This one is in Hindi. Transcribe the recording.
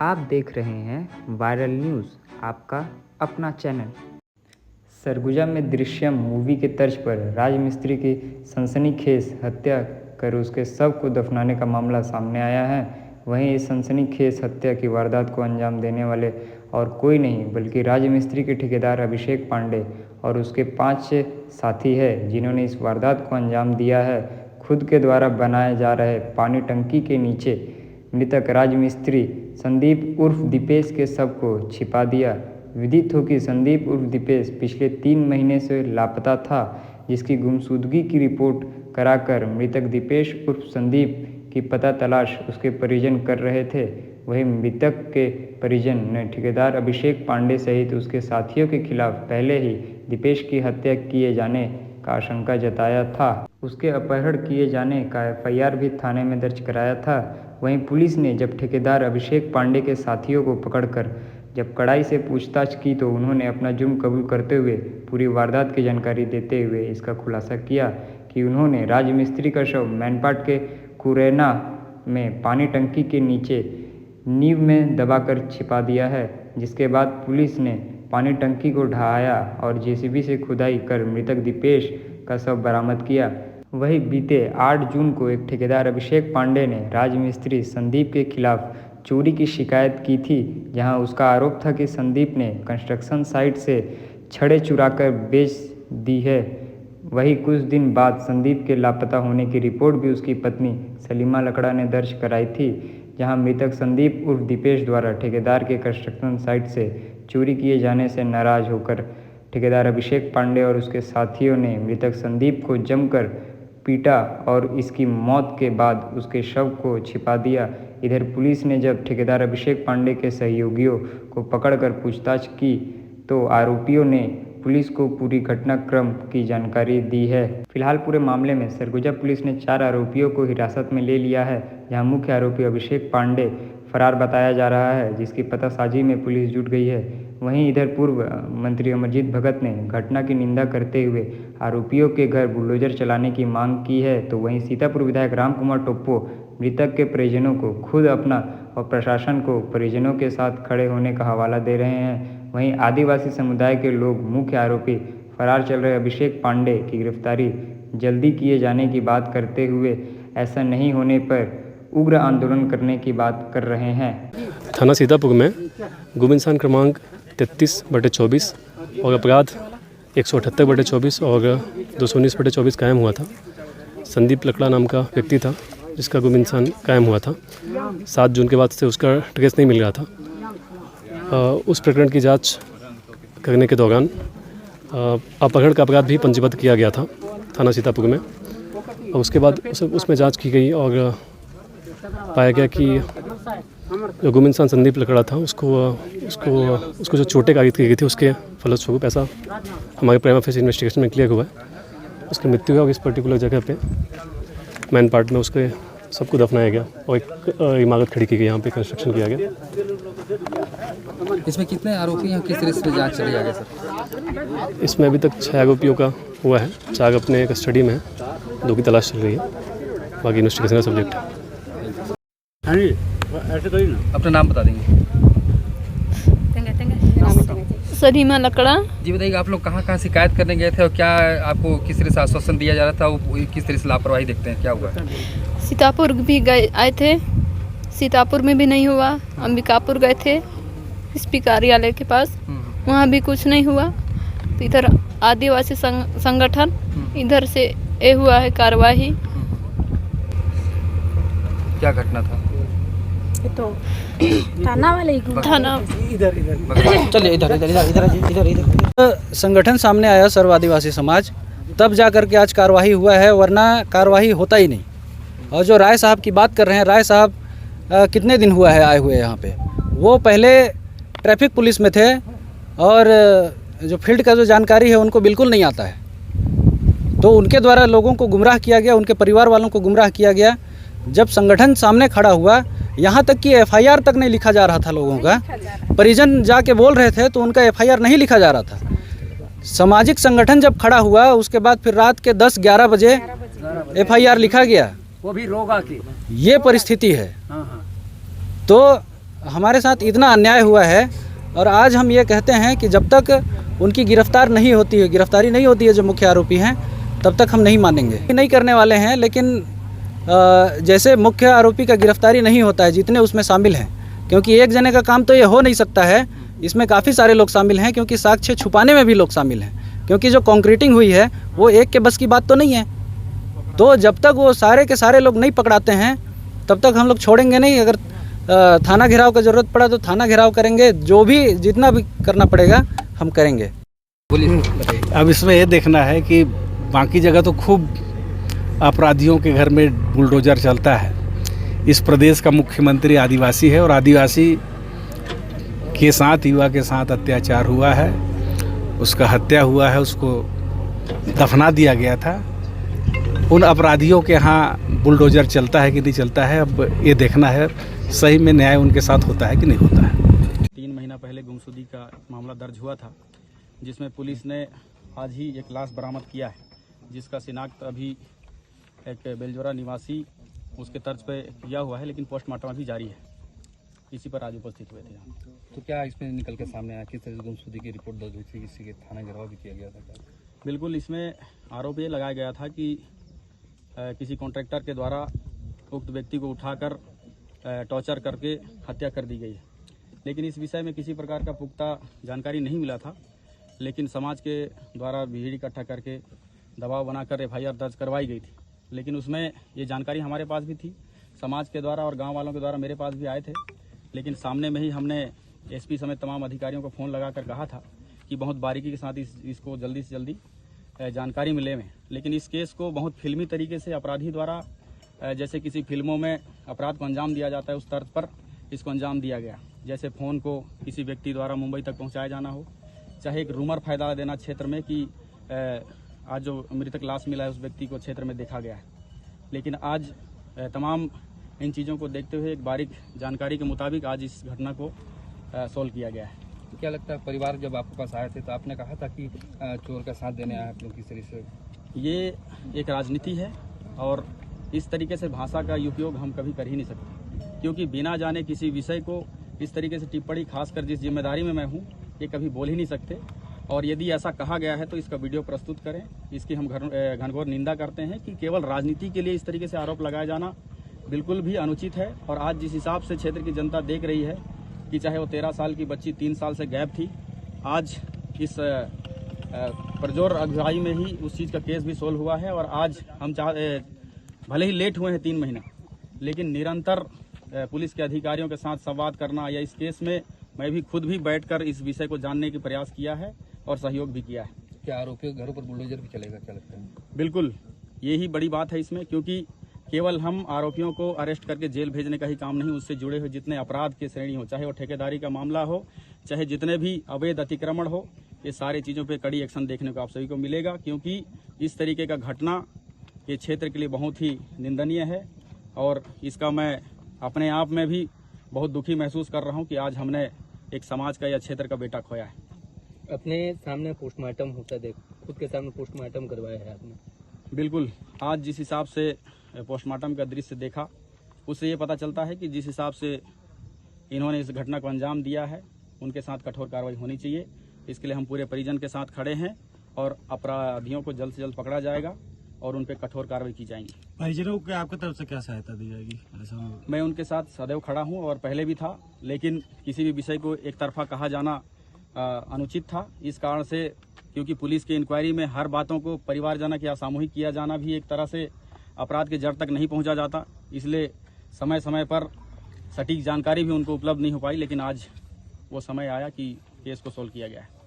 आप देख रहे हैं वायरल न्यूज़, आपका अपना चैनल। सरगुजा में दृश्यम मूवी के तर्ज पर राजमिस्त्री की सनसनीखेज हत्या कर उसके शव को दफनाने का मामला सामने आया है। वहीं इस सनसनीखेज हत्या की वारदात को अंजाम देने वाले और कोई नहीं बल्कि राजमिस्त्री के ठेकेदार अभिषेक पांडे और उसके 5 साथी हैं, जिन्होंने इस वारदात को अंजाम दिया है। खुद के द्वारा बनाए जा रहे पानी टंकी के नीचे मृतक राजमिस्त्री संदीप उर्फ दीपेश के शव को छिपा दिया। विदित हो कि संदीप उर्फ दीपेश पिछले 3 महीने से लापता था, जिसकी गुमशुदगी की रिपोर्ट कराकर मृतक दीपेश उर्फ संदीप की पता तलाश उसके परिजन कर रहे थे। वहीं मृतक के परिजन ने ठेकेदार अभिषेक पांडे सहित उसके साथियों के खिलाफ पहले ही दीपेश की हत्या किए जाने का आशंका जताया था। उसके अपहरण किए जाने का एफआईआर भी थाने में दर्ज कराया था। वहीं पुलिस ने जब ठेकेदार अभिषेक पांडे के साथियों को पकड़कर जब कड़ाई से पूछताछ की तो उन्होंने अपना जुर्म कबूल करते हुए पूरी वारदात की जानकारी देते हुए इसका खुलासा किया कि उन्होंने राजमिस्त्री का शव मैनपाट के कुरैना में पानी टंकी के नीचे नींव में दबाकर छिपा दिया है। जिसके बाद पुलिस ने पानी टंकी को ढहाया और जेसीबी से खुदाई कर मृतक दीपेश का शव बरामद किया। वहीं बीते 8 जून को एक ठेकेदार अभिषेक पांडे ने राजमिस्त्री संदीप के खिलाफ चोरी की शिकायत की थी, जहां उसका आरोप था कि संदीप ने कंस्ट्रक्शन साइट से छड़ें चुराकर बेच दी है। वहीं कुछ दिन बाद संदीप के लापता होने की रिपोर्ट भी उसकी पत्नी सलीमा लकड़ा ने दर्ज कराई थी, जहां मृतक संदीप उर्फ दीपेश द्वारा ठेकेदार के कंस्ट्रक्शन साइट से चोरी किए जाने से नाराज होकर ठेकेदार अभिषेक पांडे और उसके साथियों ने मृतक संदीप को जमकर पीटा और इसकी मौत के बाद उसके शव को छिपा दिया। इधर पुलिस ने जब ठेकेदार अभिषेक पांडे के सहयोगियों को पकड़कर पूछताछ की तो आरोपियों ने पुलिस को पूरी घटनाक्रम की जानकारी दी है। फिलहाल पूरे मामले में सरगुजा पुलिस ने 4 आरोपियों को हिरासत में ले लिया है, जहां मुख्य आरोपी अभिषेक पांडे फरार बताया जा रहा है, जिसकी पतासाजी में पुलिस जुट गई है। वहीं इधर पूर्व मंत्री अमरजीत भगत ने घटना की निंदा करते हुए आरोपियों के घर बुलडोजर चलाने की मांग की है। तो वहीं सीतापुर विधायक राम कुमार टोप्पो मृतक के परिजनों को खुद अपना और प्रशासन को परिजनों के साथ खड़े होने का हवाला दे रहे हैं। वहीं आदिवासी समुदाय के लोग मुख्य आरोपी फरार चल रहे अभिषेक पांडे की गिरफ्तारी जल्दी किए जाने की बात करते हुए ऐसा नहीं होने पर उग्र आंदोलन करने की बात कर रहे हैं। थाना सीतापुर में गुम इंसान क्रमांक 33/24 और अपराध 178/24 और 219/24 कायम हुआ था। संदीप लकड़ा नाम का व्यक्ति था जिसका गुम इंसान कायम हुआ था। 7 जून के बाद से उसका ट्रेस नहीं मिल रहा था। उस प्रकरण की जांच करने के दौरान अपहरण का अपराध भी पंजीबद्ध किया गया था थाना सीतापुर में। और उसके बाद उसमें जांच की गई और पाया गया कि जो गुम इंसान संदीप लकड़ा था उसको जो चोटें कारित की गई थी उसके फलस्वरूप ऐसा हमारे प्राइमा फेस इन्वेस्टिगेशन में क्लियर हुआ है। उसकी मृत्यु है और इस पर्टिकुलर जगह पे मैन पार्ट में उसके सबको दफनाया गया और एक इमारत खड़ी की गई, यहाँ पे कंस्ट्रक्शन किया गया। इसमें कितने आरोपी हैं, किस तरह से जांच चली आगे सर? इसमें अभी तक 6 आरोपियों का हुआ है, 4 अपने कस्टडी में है, 2 की तलाश चल रही है, बाकी इन्वेस्टिगेशन का सब्जेक्ट है। अपना नाम बता देंगे। सलीमा लकड़ा। जी बताइए, आप लोग कहाँ शिकायत करने गए थे और क्या आपको किस तरह से आश्वासन दिया जा रहा था, वो किस तरह से लापरवाही देखते हैं, क्या हुआ? सीतापुर भी आए थे, सीतापुर में भी नहीं हुआ। अंबिकापुर गए थे एसपी कार्यालय के पास, वहाँ भी कुछ नहीं हुआ। तो इधर आदिवासी संगठन इधर से ये हुआ है कार्रवाई। क्या घटना था? तो थाना वाले थाना चलिए इधर संगठन सामने आया सर्व आदिवासी समाज, तब जा कर के आज कार्रवाई हुआ है, वरना कार्रवाई होता ही नहीं। और जो राय साहब की बात कर रहे हैं, राय साहब कितने दिन हुआ है आए हुए यहाँ पे? वो पहले ट्रैफिक पुलिस में थे और जो फील्ड का जो जानकारी है उनको बिल्कुल नहीं आता है। तो उनके द्वारा लोगों को गुमराह किया गया, उनके परिवार वालों को गुमराह किया गया। जब संगठन सामने खड़ा हुआ, यहाँ तक कि एफआईआर तक नहीं लिखा जा रहा था लोगों का। परिजन जाके बोल रहे थे तो उनका एफआईआर नहीं लिखा जा रहा था। सामाजिक संगठन जब खड़ा हुआ उसके बाद फिर रात के 10-11 बजे एफआईआर लिखा गया, वो भी रोगा की। ये परिस्थिति है। तो हमारे साथ इतना अन्याय हुआ है और आज हम ये कहते हैं कि जब तक उनकी गिरफ्तारी नहीं होती है जो मुख्य आरोपी हैं, तब तक हम नहीं मानेंगे। नहीं करने वाले हैं, लेकिन जैसे मुख्य आरोपी का गिरफ्तारी नहीं होता है जितने उसमें शामिल हैं, क्योंकि एक जने का काम तो ये हो नहीं सकता है, इसमें काफ़ी सारे लोग शामिल हैं, क्योंकि साक्ष्य छुपाने में भी लोग शामिल हैं, क्योंकि जो कॉन्क्रीटिंग हुई है वो एक के बस की बात तो नहीं है। तो जब तक वो सारे के सारे लोग नहीं पकड़ाते हैं तब तक हम लोग छोड़ेंगे नहीं। अगर थाना घेराव का ज़रूरत पड़ा तो थाना घेराव करेंगे, जो भी जितना भी करना पड़ेगा हम करेंगे। बोलिए, बताइए। अब इसमें ये देखना है कि बाकी जगह तो खूब अपराधियों के घर में बुलडोजर चलता है। इस प्रदेश का मुख्यमंत्री आदिवासी है और आदिवासी के साथ, युवा के साथ अत्याचार हुआ है, उसका हत्या हुआ है, उसको दफना दिया गया था। उन अपराधियों के यहाँ बुलडोजर चलता है कि नहीं चलता है, अब ये देखना है सही में न्याय उनके साथ होता है कि नहीं होता है। 3 महीना पहले गुमशुदगी का मामला दर्ज हुआ था, जिसमें पुलिस ने आज ही एक लाश बरामद किया है, जिसका शिनाख्त अभी एक बेलजोरा निवासी उसके तर्ज पे किया हुआ है, लेकिन पोस्टमार्टम अभी जारी है। इसी पर आज उपस्थित हुए थे यहाँ। तो क्या इसमें निकल के सामने आया, किस तरह से गुमशुदगी की रिपोर्ट दर्ज हुई थी, किसी के थाना घेराव भी किया गया था? बिल्कुल, इसमें आरोप ये लगाया गया था कि किसी कॉन्ट्रैक्टर के द्वारा उक्त व्यक्ति को उठाकर टॉर्चर करके हत्या कर दी गई है, लेकिन इस विषय में किसी प्रकार का पुख्ता जानकारी नहीं मिला था। लेकिन समाज के द्वारा भीड़ इकट्ठा करके दबाव बनाकर FIR दर्ज करवाई गई थी, लेकिन उसमें ये जानकारी हमारे पास भी थी, समाज के द्वारा और गांव वालों के द्वारा मेरे पास भी आए थे। लेकिन सामने में ही हमने SP समेत तमाम अधिकारियों को फ़ोन लगाकर कहा था कि बहुत बारीकी के साथ इसको जल्दी से जल्दी जानकारी मिले में। लेकिन इस केस को बहुत फिल्मी तरीके से अपराधी द्वारा, जैसे किसी फिल्मों में अपराध को अंजाम दिया जाता है उस तर्ज पर इसको अंजाम दिया गया। जैसे फ़ोन को किसी व्यक्ति द्वारा मुंबई तक पहुंचाया जाना हो, चाहे एक रूमर फैला देना क्षेत्र में कि आज जो मृतक लाश मिला है उस व्यक्ति को क्षेत्र में देखा गया है। लेकिन आज तमाम इन चीज़ों को देखते हुए एक बारीक जानकारी के मुताबिक आज इस घटना को सोल्व किया गया है। तो क्या लगता है, परिवार जब आपके पास आए थे तो आपने कहा था कि चोर का साथ देने आए आप लोग, किस तरह से? ये एक राजनीति है और इस तरीके से भाषा का उपयोग हम कभी कर ही नहीं सकते, क्योंकि बिना जाने किसी विषय को इस तरीके से टिप्पणी, खासकर जिस जिम्मेदारी में मैं हूँ, ये कभी बोल ही नहीं सकते। और यदि ऐसा कहा गया है तो इसका वीडियो प्रस्तुत करें। इसकी हम घनघोर निंदा करते हैं कि केवल राजनीति के लिए इस तरीके से आरोप लगाया जाना बिल्कुल भी अनुचित है। और आज जिस हिसाब से क्षेत्र की जनता देख रही है कि चाहे वो 13 साल की बच्ची 3 साल से गायब थी, आज इस परजोर अगुवाई में ही उस चीज़ का केस भी सोल्व हुआ है। और आज हम भले ही लेट हुए हैं 3 महीना, लेकिन निरंतर पुलिस के अधिकारियों के साथ संवाद करना, या इस केस में मैं भी खुद भी बैठकर इस विषय को जानने की प्रयास किया है और सहयोग भी किया है। क्या आरोपियों के घरों पर बुलडोजर भी चलेगा, क्या लगता है? बिल्कुल, यही बड़ी बात है इसमें, क्योंकि केवल हम आरोपियों को अरेस्ट करके जेल भेजने का ही काम नहीं, उससे जुड़े हुए जितने अपराध की श्रेणी हो, चाहे वो ठेकेदारी का मामला हो, चाहे जितने भी अवैध अतिक्रमण हो, ये सारी चीज़ों पे कड़ी एक्शन देखने को आप सभी को मिलेगा। क्योंकि इस तरीके का घटना ये क्षेत्र के लिए बहुत ही निंदनीय है और इसका मैं अपने आप में भी बहुत दुखी महसूस कर रहा हूँ कि आज हमने एक समाज का या क्षेत्र का बेटा खोया है। अपने सामने पोस्टमार्टम होता देख, खुद के सामने पोस्टमार्टम करवाया है आपने? बिल्कुल, आज जिस हिसाब से पोस्टमार्टम का दृश्य देखा, उससे ये पता चलता है कि जिस हिसाब से इन्होंने इस घटना को अंजाम दिया है, उनके साथ कठोर कार्रवाई होनी चाहिए। इसके लिए हम पूरे परिजन के साथ खड़े हैं और अपराधियों को जल्द से जल्द पकड़ा जाएगा और उन पर कठोर कार्रवाई की जाएगी। परिजनों को आपकी तरफ से क्या सहायता दी जाएगी? मैं उनके साथ सदैव खड़ा हूं और पहले भी था, लेकिन किसी भी विषय को एक तरफा कहा जाना अनुचित था। इस कारण से, क्योंकि पुलिस की इंक्वायरी में हर बातों को परिवारजनक या सामूहिक किया जाना भी एक तरह से अपराध के जड़ तक नहीं पहुंचा जाता, इसलिए समय समय पर सटीक जानकारी भी उनको उपलब्ध नहीं हो पाई। लेकिन आज वो समय आया कि केस को सोल्व किया गया है।